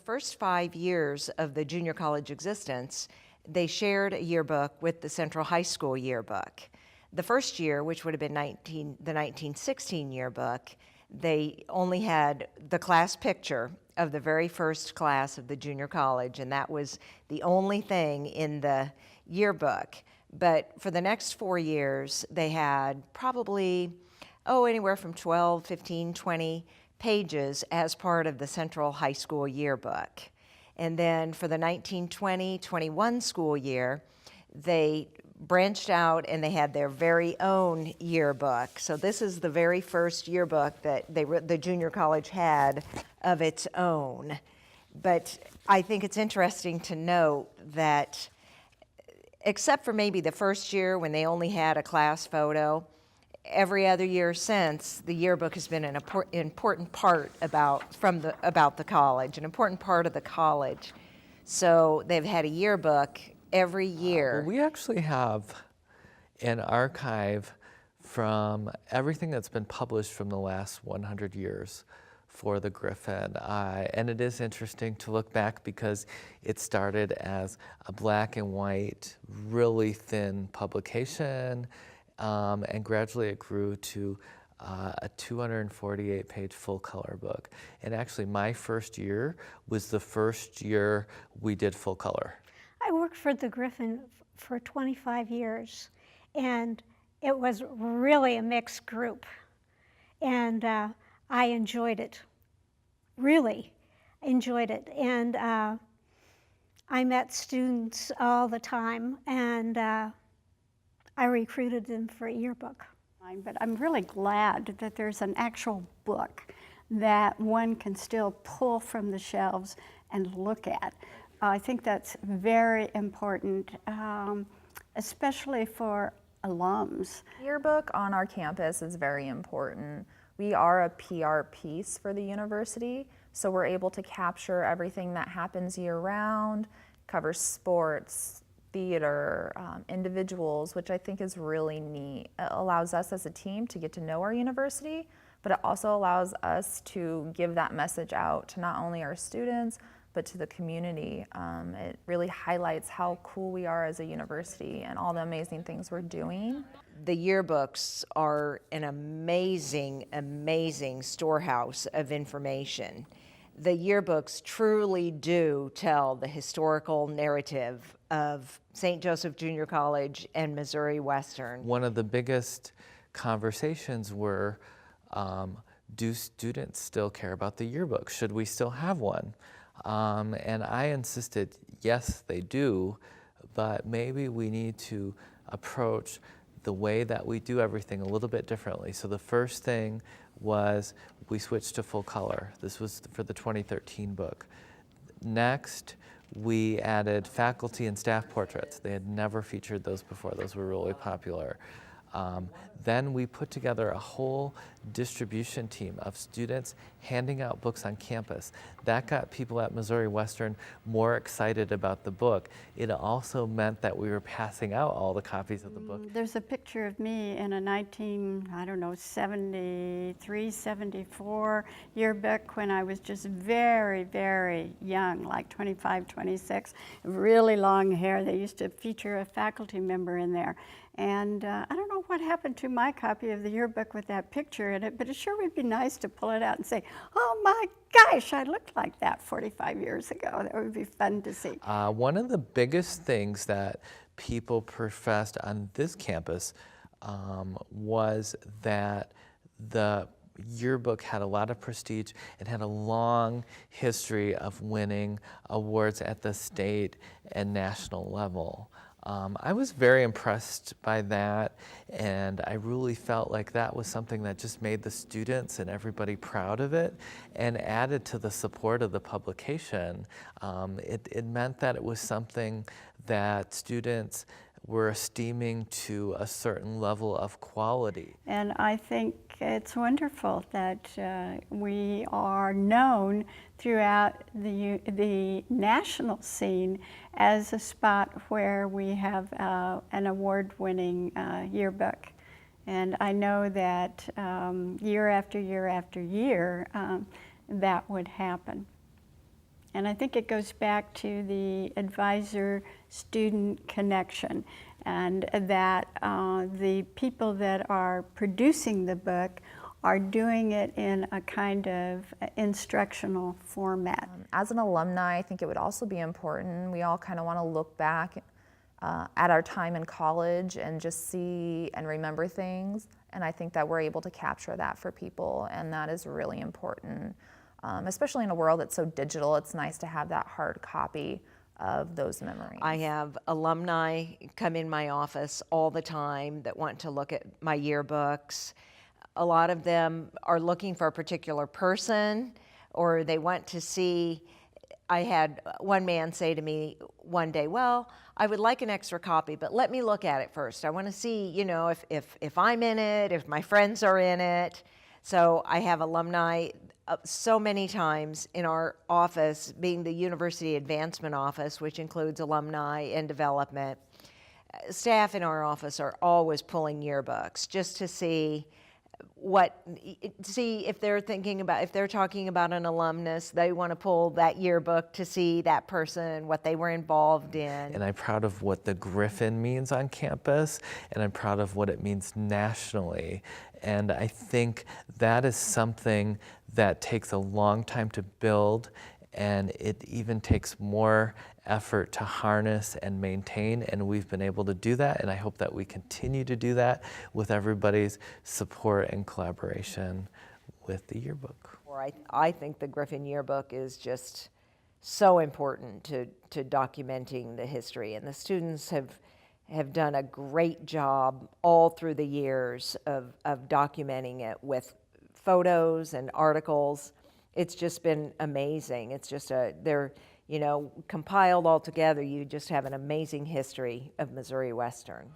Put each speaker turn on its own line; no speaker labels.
first 5 years of the junior college existence, they shared a yearbook with the Central High School yearbook. The first year, which would have been the 1916 yearbook, they only had the class picture of the very first class of the junior college, and that was the only thing in the yearbook. But for the next 4 years, they had probably, anywhere from 12, 15, 20 pages as part of the Central High School yearbook. And then for the 1920-21 school year, they branched out and they had their very own yearbook. So this is the very first yearbook that the junior college had of its own. But I think it's interesting to note that except for maybe the first year when they only had a class photo, every other year since, the yearbook has been an important part about the college, an important part of the college. So they've had a yearbook every year.
Well, we actually have an archive from everything that's been published from the last 100 years for the Griffon. And it is interesting to look back because it started as a black and white, really thin publication, and gradually it grew to a 248-page full-color book. And actually, my first year was the first year we did full color.
I worked for the Griffon for 25 years, and it was really a mixed group. And I enjoyed it, really enjoyed it. And I met students all the time, and I recruited them for a yearbook.
But I'm really glad that there's an actual book that one can still pull from the shelves and look at. I think that's very important, especially for alums.
Yearbook on our campus is very important. We are a PR piece for the university, so we're able to capture everything that happens year-round, covers sports, theater, individuals, which I think is really neat. It allows us as a team to get to know our university, but it also allows us to give that message out to not only our students, but to the community. It really highlights how cool we are as a university and all the amazing things we're doing.
The yearbooks are an amazing, amazing storehouse of information. The yearbooks truly do tell the historical narrative of St. Joseph Junior College and Missouri Western.
One of the biggest conversations were, do students still care about the yearbook? Should we still have one? And I insisted, yes, they do, but maybe we need to approach the way that we do everything a little bit differently. So the first thing was we switched to full color. This was for the 2013 book. Next, we added faculty and staff portraits. They had never featured those before. Those were really popular. Then we put together a whole distribution team of students handing out books on campus. That got people at Missouri Western more excited about the book. It also meant that we were passing out all the copies of the book.
There's a picture of me in a 73, 74 yearbook when I was just very, very young, like 25, 26, really long hair. They used to feature a faculty member in there. And I don't know what happened to my copy of the yearbook with that picture in it, but it sure would be nice to pull it out and say, oh my gosh, I looked like that 45 years ago. That would be fun to see.
One of the biggest things that people professed on this campus was that the yearbook had a lot of prestige. It had a long history of winning awards at the state and national level. I was very impressed by that, and I really felt like that was something that just made the students and everybody proud of it and added to the support of the publication. It meant that it was something that students were esteeming to a certain level of quality.
And I think it's wonderful that we are known throughout the national scene as a spot where we have an award-winning yearbook. And I know that year after year after year, that would happen. And I think it goes back to the advisor-student connection, and that the people that are producing the book are doing it in a kind of instructional format.
As an alumni, I think it would also be important. We all kind of want to look back at our time in college and just see and remember things. And I think that we're able to capture that for people, and that is really important. Especially in a world that's so digital, it's nice to have that hard copy of those memories.
I have alumni come in my office all the time that want to look at my yearbooks. A lot of them are looking for a particular person, or they want to see. I had one man say to me one day, well, I would like an extra copy, but let me look at it first. I want to see, you know, if I'm in it, if my friends are in it. So I have alumni so many times in our office, being the University Advancement Office, which includes alumni and development. Staff in our office are always pulling yearbooks just to see if they're thinking about, if they're talking about an alumnus, they want to pull that yearbook to see that person, what they were involved in.
And I'm proud of what the Griffon means on campus, and I'm proud of what it means nationally. And I think that is something that takes a long time to build, and it even takes more effort to harness and maintain, and we've been able to do that, and I hope that we continue to do that with everybody's support and collaboration with the yearbook.
I think the Griffon yearbook is just so important to documenting the history, and the students have done a great job all through the years of documenting it with photos and articles. It's just been amazing. It's just they're, you know, compiled all together. You just have an amazing history of Missouri Western.